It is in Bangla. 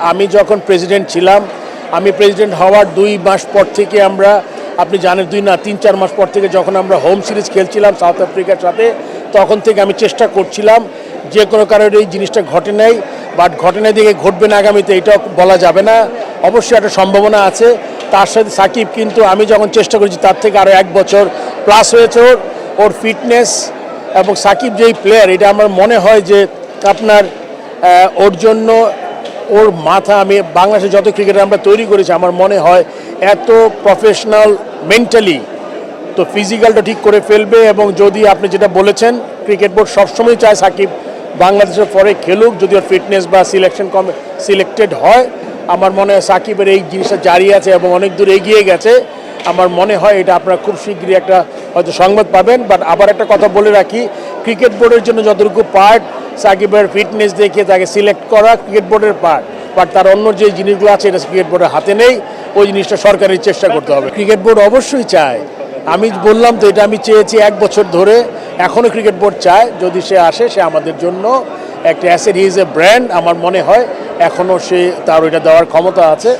আমি যখন প্রেসিডেন্ট ছিলাম, আমি প্রেসিডেন্ট হওয়ার 2 মাস পর থেকে আমরা, আপনি জানেন 2 না 3-4 মাস পর থেকে যখন আমরা হোম সিরিজ খেলছিলাম সাউথ আফ্রিকার সাথে, তখন থেকে আমি চেষ্টা করছিলাম যে কোনো কারণে এই জিনিসটা ঘটে নাই, বাট ঘটনা দিকে ঘটবে না আগামীতে এটাও বলা যাবে না। অবশ্যই একটা সম্ভাবনা আছে। তার সাথে সাকিব কিন্তু আমি যখন চেষ্টা করেছি তার থেকে আরও 1 বছর প্লাস হয়েছে ওর ফিটনেস এবং সাকিব যেই প্লেয়ার, এটা আমার মনে হয় যে আপনার ওর জন্য ওর মাথা, আমি বাংলাদেশে যত ক্রিকেটার আমরা তৈরি করেছি আমার মনে হয় এত প্রফেশনাল মেন্টালি তো ফিজিক্যালটা ঠিক করে ফেলবে। এবং যদি আপনি যেটা বলেছেন, ক্রিকেট বোর্ড সবসময় চায় সাকিব বাংলাদেশের পরে খেলুক, যদি ওর ফিটনেস বা সিলেক্টেড হয়। আমার মনে হয় সাকিবের এই জিনিসটা জারি আছে এবং অনেক দূর এগিয়ে গেছে। আমার মনে হয় এটা আপনারা খুব শীঘ্রই একটা হয়তো সংবাদ পাবেন। বাট আবার একটা কথা বলে রাখি, ক্রিকেট বোর্ডের জন্য যতটুকু পার্ট সাকিবের ফিটনেস দেখে তাকে সিলেক্ট করা ক্রিকেট বোর্ডের পার্ট, বাট তার অন্য যে জিনিসগুলো আছে এটা ক্রিকেট বোর্ডের হাতে নেই। ওই জিনিসটা সরকারের চেষ্টা করতে হবে। ক্রিকেট বোর্ড অবশ্যই চায়, আমি বললাম তো এটা আমি চেয়েছি 1 বছর ধরে, এখনও ক্রিকেট বোর্ড চায় যদি সে আসে, সে আমাদের জন্য একটা asset, he is a brand. আমার মনে হয় এখনও সে তার ওইটা দেওয়ার ক্ষমতা আছে।